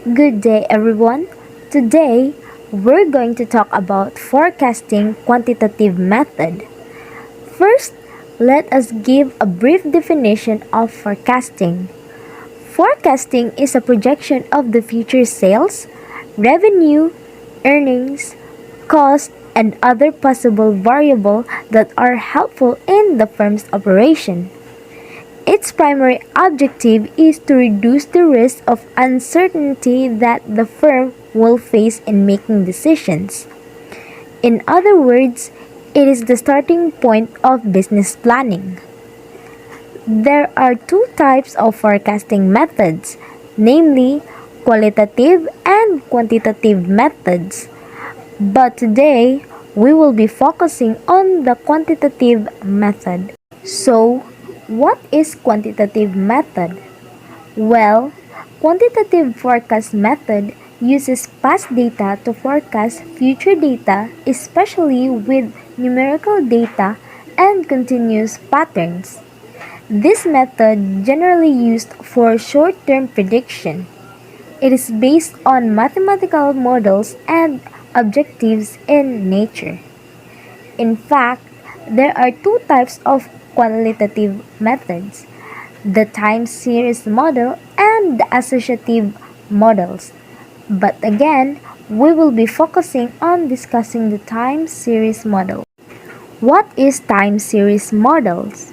Good day, everyone. Today, we're going to talk about forecasting quantitative method. First, let us give a brief definition of forecasting. Forecasting is a projection of the future sales, revenue, earnings, cost, and other possible variables that are helpful in the firm's operation. Its primary objective is to reduce the risk of uncertainty that the firm will face in making decisions. In other words, it is the starting point of business planning. There are two types of forecasting methods, namely qualitative and quantitative methods. But today, we will be focusing on the quantitative method. So, what is quantitative method? Well, quantitative forecast method uses past data to forecast future data, especially with numerical data and continuous patterns. This method generally used for short-term prediction. It is based on mathematical models and objectives in nature. In fact, there are two types of qualitative methods, the time series model and the associative models. But again, we will be focusing on discussing the time series model. What is time series models?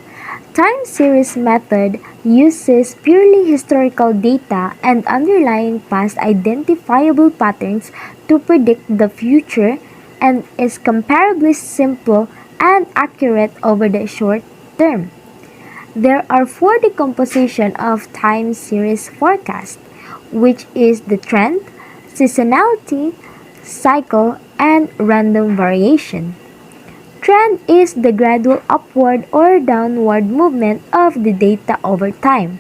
Time series method uses purely historical data and underlying past identifiable patterns to predict the future and is comparably simple and accurate over the short term. There are four decomposition of time series forecast, which is the trend, seasonality, cycle, and random variation. Trend is the gradual upward or downward movement of the data over time,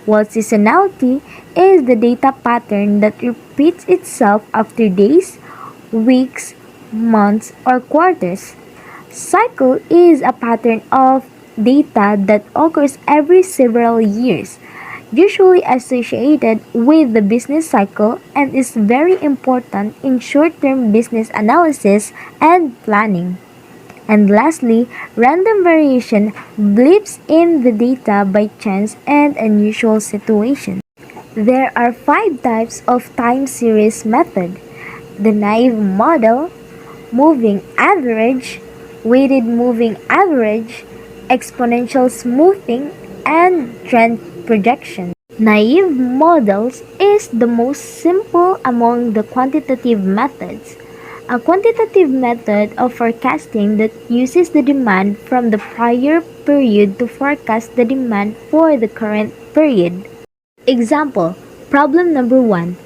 while seasonality is the data pattern that repeats itself after days, weeks, months, or quarters. Cycle is a pattern of data that occurs every several years, usually associated with the business cycle and is very important in short-term business analysis and planning. And lastly, random variation blips in the data by chance and unusual situations. There are five types of time series method: the naive model, moving average, weighted moving average, exponential smoothing, and trend projection. Naive models is the most simple among the quantitative methods. A quantitative method of forecasting that uses the demand from the prior period to forecast the demand for the current period. Example, problem number 1.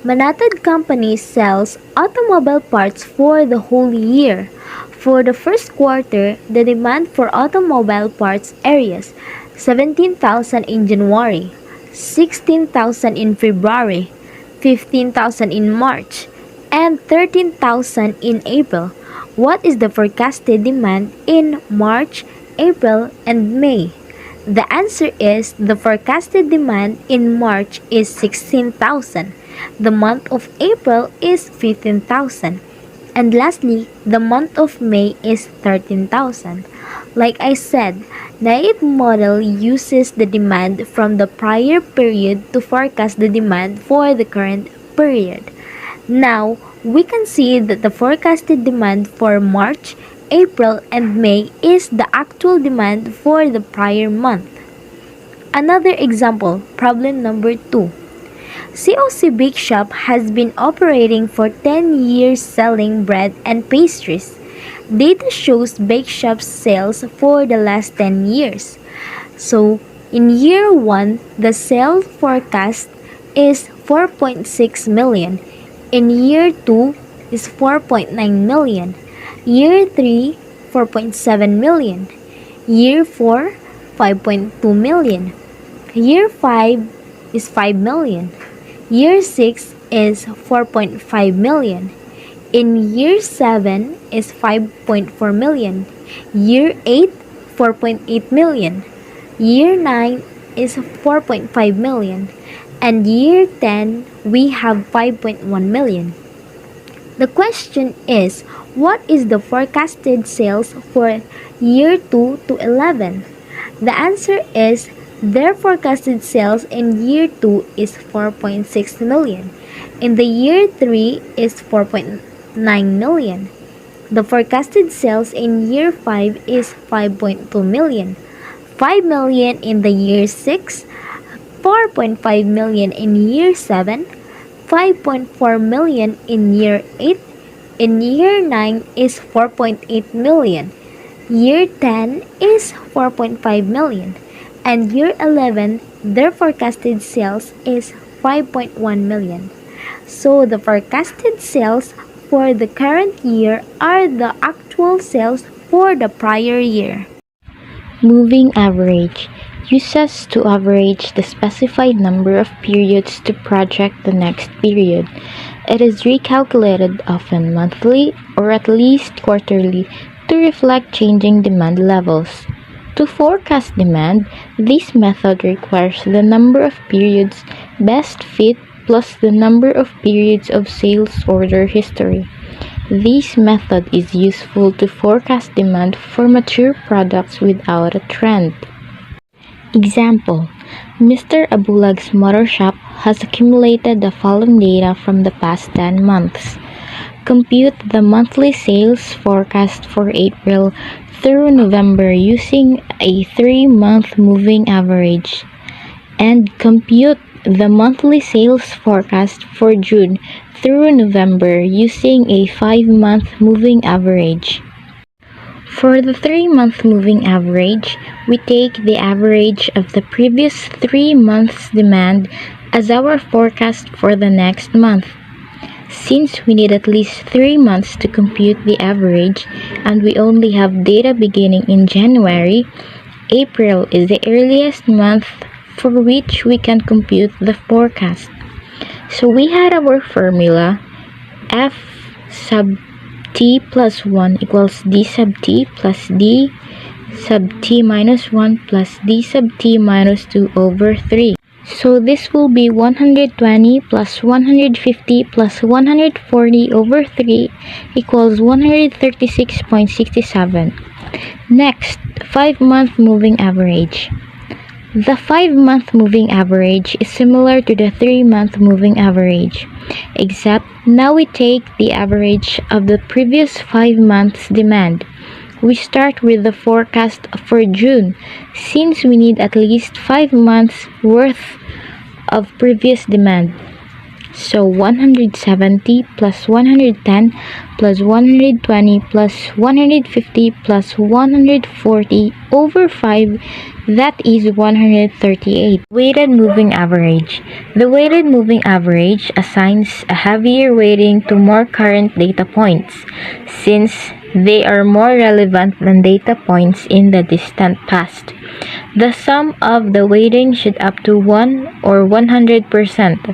Manhattan Company sells automobile parts for the whole year. For the first quarter, the demand for automobile parts areas 17,000 in January, 16,000 in February, 15,000 in March, and 13,000 in April. What is the forecasted demand in March, April, and May? The answer is the forecasted demand in March is 16,000. The month of April is 15,000. And lastly, the month of May is 13,000. Like I said, naive model uses the demand from the prior period to forecast the demand for the current period. Now, we can see that the forecasted demand for March, April, and May is the actual demand for the prior month. Another example, problem number 2. COC Bake Shop has been operating for 10 years selling bread and pastries. Data shows Bake Shop's sales for the last 10 years. So, in year 1, the sales forecast is 4.6 million. In year 2 is 4.9 million. Year 3, 4.7 million. Year 4, 5.2 million. Year 5 is 5 million. Year 6 is 4.5 million. In year 7 is 5.4 million. Year 8, 4.8 million. Year 9 is 4.5 million. And year 10, we have 5.1 million. The question is, what is the forecasted sales for year 2 to 11? The answer is, their forecasted sales in year 2 is 4.6 million. In the year 3 is 4.9 million. The forecasted sales in year 5 is 5.2 million. 5 million in the year 6, 4.5 million in year 7, 5.4 million in year 8, in year 9 is 4.8 million, year 10 is 4.5 million, and year 11 their forecasted sales is 5.1 million. So the forecasted sales for the current year are the actual sales for the prior year. Moving average uses to average the specified number of periods to project the next period. It is recalculated often monthly or at least quarterly to reflect changing demand levels. To forecast demand, this method requires the number of periods best fit plus the number of periods of sales order history. This method is useful to forecast demand for mature products without a trend. Example: Mr. Abulag's motor shop has accumulated the following data from the past 10 months. Compute the monthly sales forecast for April through November using a 3-month moving average, and compute the monthly sales forecast for June through November using a 5-month moving average. For the 3-month moving average, we take the average of the previous 3 months' demand as our forecast for the next month. Since we need at least 3 months to compute the average, and we only have data beginning in January, April is the earliest month for which we can compute the forecast. So we had our formula F sub t plus 1 equals d sub t plus d sub t minus 1 plus d sub t minus 2 over 3. So this will be 120 plus 150 plus 140 over 3 equals 136.67. Next, 5-month moving average. The 5-month moving average is similar to the 3-month moving average, except now we take the average of the previous 5 months' demand. We start with the forecast for June, since we need at least 5 months' worth of previous demand. So 170 plus 110 plus 120 plus 150 plus 140 over 5, that is 138. Weighted moving average. The weighted moving average assigns a heavier weighting to more current data points, since they are more relevant than data points in the distant past. The sum of the weighting should up to 1 or 100%.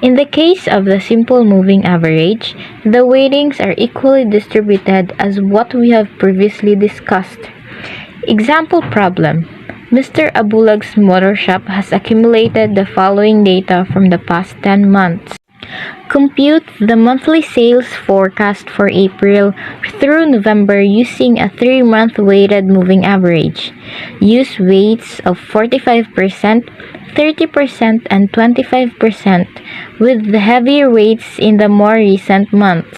In the case of the simple moving average, the weightings are equally distributed as what we have previously discussed. Example problem: Mr. Abulag's motor shop has accumulated the following data from the past 10 months. Compute the monthly sales forecast for April through November using a 3-month weighted moving average. Use weights of 45%, 30%, and 25%, with the heavier weights in the more recent months.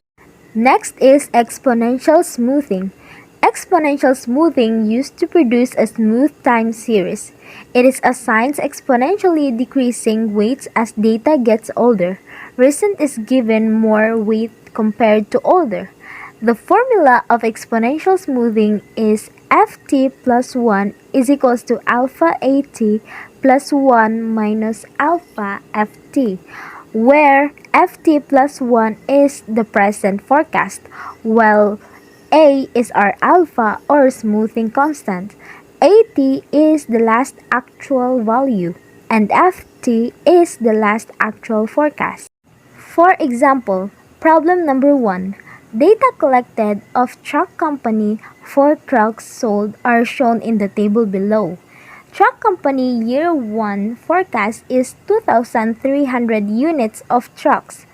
Next is exponential smoothing. Exponential smoothing used to produce a smooth time series. It is assigns exponentially decreasing weights as data gets older. Recent is given more weight compared to older. The formula of exponential smoothing is ft plus 1 is equals to alpha at plus 1 minus alpha ft, where ft plus 1 is the present forecast, while a is our alpha or smoothing constant, at is the last actual value, and ft is the last actual forecast. For example, problem number 1. Data collected of truck company for trucks sold are shown in the table below. truck company year 1 forecast is 2,300 units of trucks.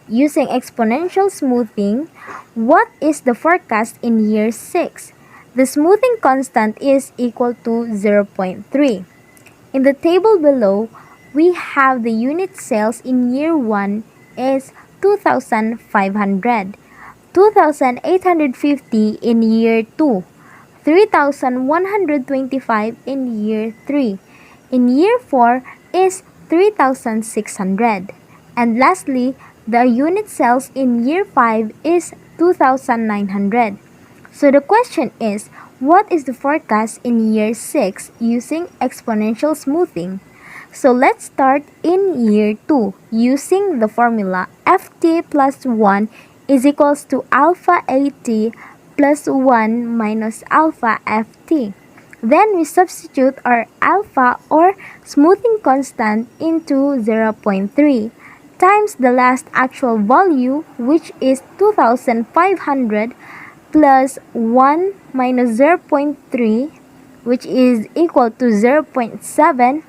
Using exponential smoothing, what is the forecast in year 6? The smoothing constant is equal to 0.3. In the table below, we have the unit sales in year 1 is 2,500, 2,850 in year 2, 3,125 in year 3. In year 4 is 3,600. And lastly, the unit sales in year 5 is 2,900. So the question is, what is the forecast in year 6 using exponential smoothing? So let's start in year 2 using the formula ft plus 1 is equals to alpha at plus 1 minus alpha ft. Then we substitute our alpha or smoothing constant into 0.3 times the last actual value, which is 2,500, plus 1 minus 0.3, which is equal to 0.7,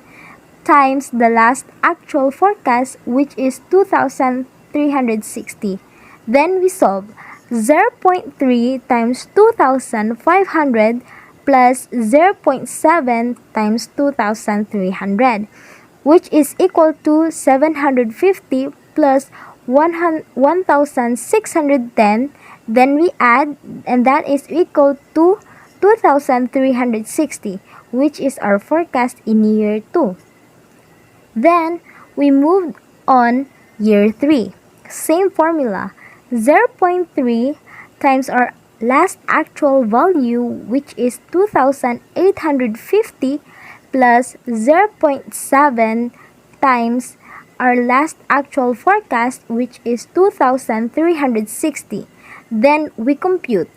times the last actual forecast, which is 2,360. Then we solve 0.3 times 2,500 plus 0.7 times 2,300, which is equal to 750 plus 1,610. Then we add, and that is equal to 2,360, which is our forecast in year 2. Then we moved on year 3. Same formula, 0.3 times our last actual value, which is 2,850, plus 0.7 times our last actual forecast, which is 2,360. Then we compute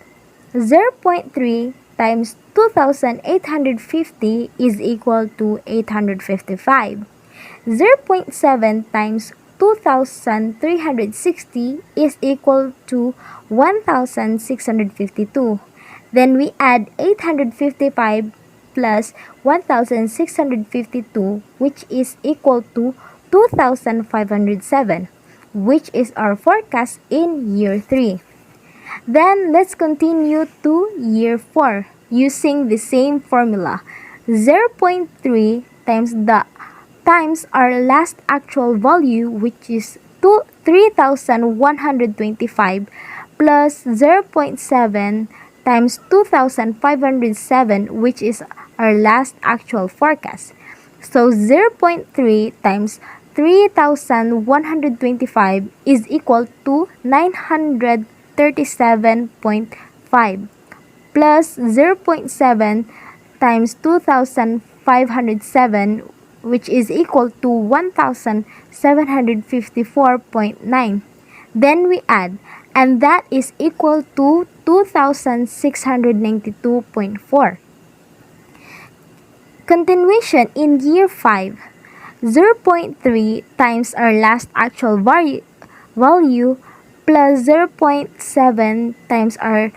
0.3 times 2,850 is equal to 855. 0.7 times 2,360 is equal to 1,652. Then we add 855 plus 1,652, which is equal to 2,507, which is our forecast in year 3. Then let's continue to year 4 using the same formula. 0.3 times our last actual value, which is 3,125, plus 0.7 times 2,507, which is our last actual forecast. So 0.3 times 3,125 is equal to 937.5, plus 0.7 times 2,507, which is equal to 1,754.9. Then we add, and that is equal to 2,692.4. Continuation in year 5. 0.3 times our last actual value plus 0.7 times our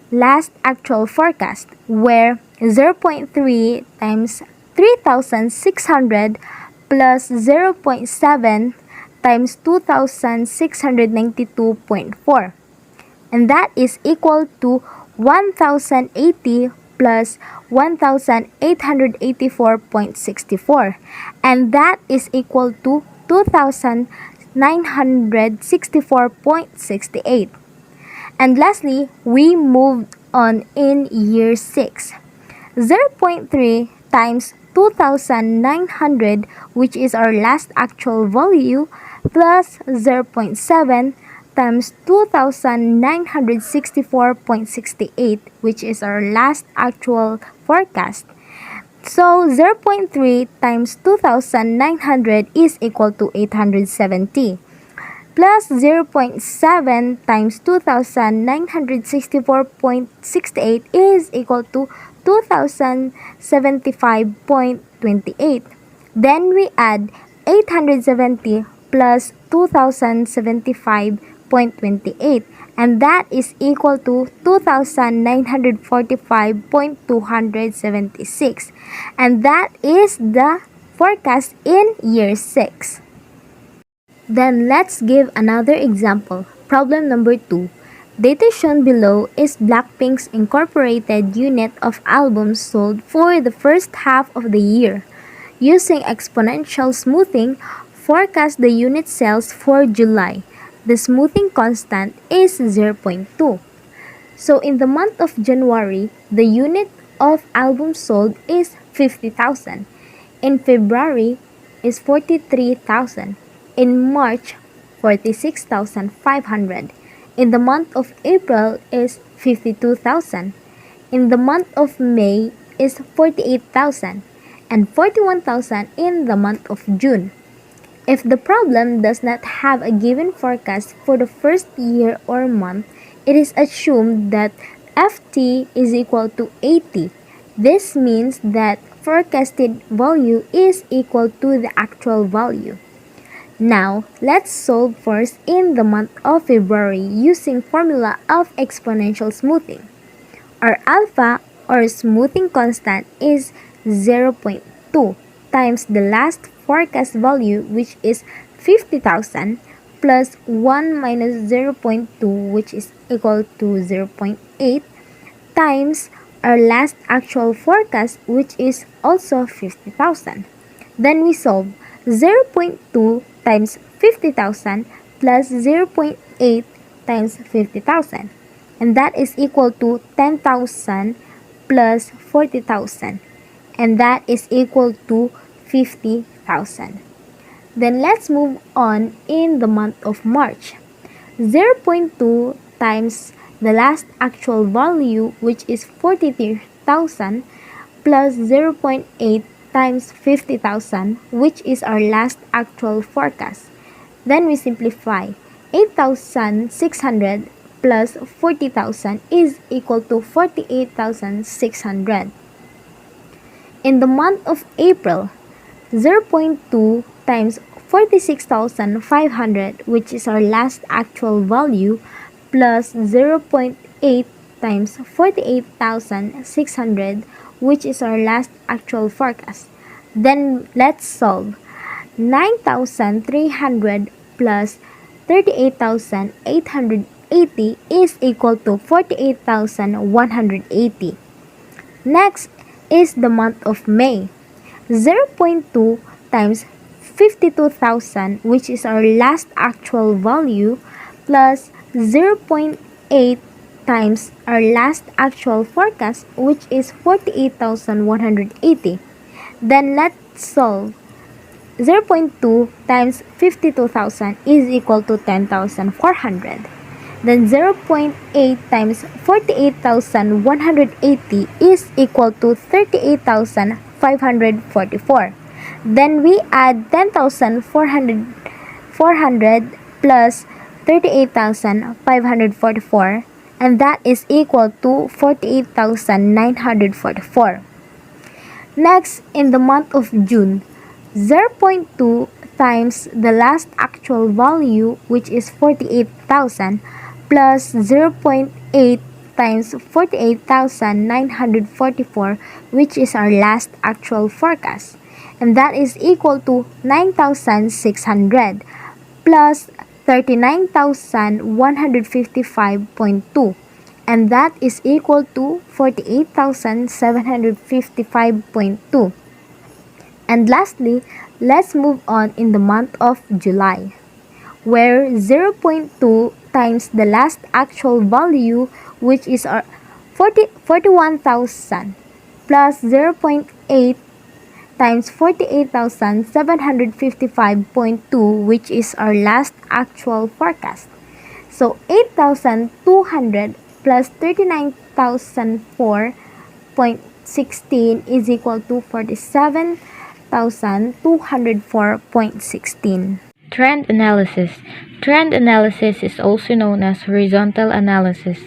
last actual forecast, where 0.3 times 3,600 plus 0.7 times 2,692.4, and that is equal to 1,080 plus 1,884.64, and that is equal to 2,964.68. And lastly, we moved on in year 6. 0.3 times 2,900, which is our last actual value, plus 0.7 times 2,964.68, which is our last actual forecast. So 0.3 times 2,900 is equal to 870, plus 0.7 times 2,964.68 is equal to 2,075.28. Then we add 870 plus 2,075.28, and that is equal to 2,945.276, and that is the forecast in year 6. Then let's give another example. Problem number 2. Data shown below is Blackpink's incorporated unit of albums sold for the first half of the year. Using exponential smoothing, forecast the unit sales for July. The smoothing constant is zero point 0.2. So in the month of January, the unit of albums sold is 50,000. In February is 43,000. In March, 46,500. In the month of April is 52,000. In the month of May is 48,000 and 41,000 in the month of June. If the problem does not have a given forecast for the first year or month, it is assumed that FT is equal to 80. This means that forecasted value is equal to the actual value. Now, let's solve first in the month of February using formula of exponential smoothing. Our alpha or smoothing constant is zero point 0.2 times the last forecast value, which is 50,000, plus 1 minus zero point 0.2, which is equal to zero point 0.8, times our last actual forecast, which is also 50,000. Then we solve 0 0.2 times 50,000 plus 0 0.8 times 50,000, and that is equal to 10,000 plus 40,000, and that is equal to 50,000. Then let's move on in the month of March. 0 0.2 times the last actual value, which is 43,000, plus 0 0.8 times 50,000, which is our last actual forecast. Then we simplify. 8,600 plus 40,000 is equal to 48,600. In the month of April, 0 0.2 times 46,500, which is our last actual value, plus 0 0.8 times 48,600, which is our last actual forecast. Then let's solve. 9,300 plus 38,880 is equal to 48,180. Next is the month of May. 0 0.2 times 52,000, which is our last actual value, plus 0 0.8 times our last actual forecast, which is 48,180. Then let's solve. 0 0.2 times 52,000 is equal to 10,400. Then 0 0.8 times 48,180 is equal to 38,544. Then we add 10,400 plus 38,544, and that is equal to 48,944. Next, in the month of June, 0 0.2 times the last actual value, which is 48,000, plus 0 0.8 times 48,944, which is our last actual forecast. And that is equal to 9,600 plus 39,155.2, and that is equal to 48,755.2. And lastly, let's move on in the month of July, where 0 0.2 times the last actual value, which is our 41,000, plus 0 0.8 times 48,755.2, which is our last actual forecast. So 8,200 plus 39,004.16 is equal to 47,204.16. Trend analysis. Trend analysis is also known as horizontal analysis.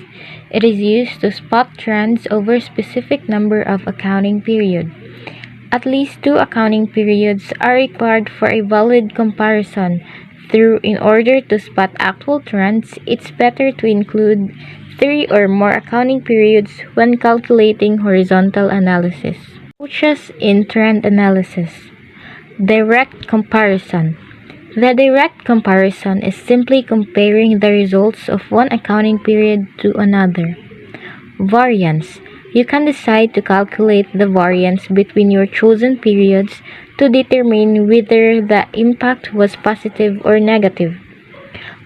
It is used to spot trends over a specific number of accounting periods. At least two accounting periods are required for a valid comparison. through in order to spot actual trends, it's better to include 3 or more accounting periods when calculating horizontal analysis. Approaches in trend analysis. Direct comparison. The direct comparison is simply comparing the results of one accounting period to another. Variance. You can decide to calculate the variance between your chosen periods to determine whether the impact was positive or negative.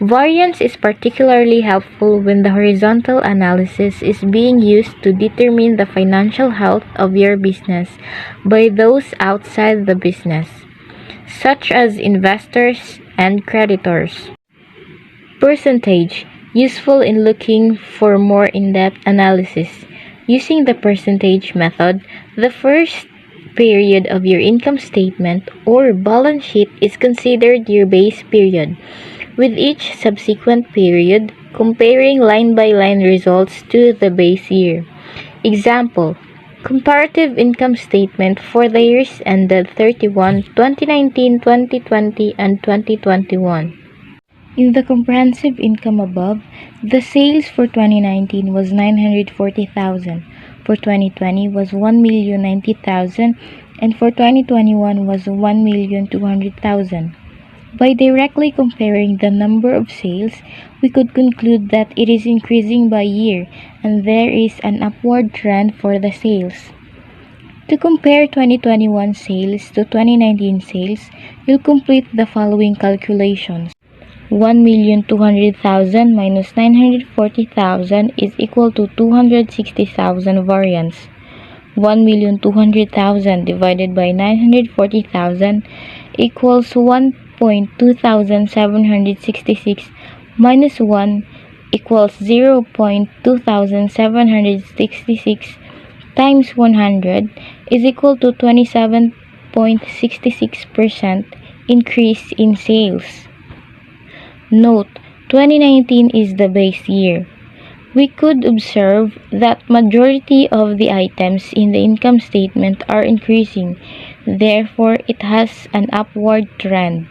Variance is particularly helpful when the horizontal analysis is being used to determine the financial health of your business by those outside the business, such as investors and creditors. Percentage, useful in looking for more in-depth analysis. Using the percentage method, the first period of your income statement or balance sheet is considered your base period, with each subsequent period comparing line-by-line results to the base year. Example: comparative income statement for the years ended 31, 2019, 2020, and 2021. In the comprehensive income above, the sales for 2019 was 940,000, for 2020 was 1,090,000, and for 2021 was 1,200,000. By directly comparing the number of sales, we could conclude that it is increasing by year and there is an upward trend for the sales. To compare 2021 sales to 2019 sales, you'll complete the following calculations. 1,200,000 minus 940,000 is equal to 260,000 variance. 1,200,000 divided by 940,000 equals 1.2766 minus 1 equals 0.2766 times 100 is equal to 27.66% increase in sales. Note: 2019 is the base year. We could observe that majority of the items in the income statement are increasing, therefore it has an upward trend.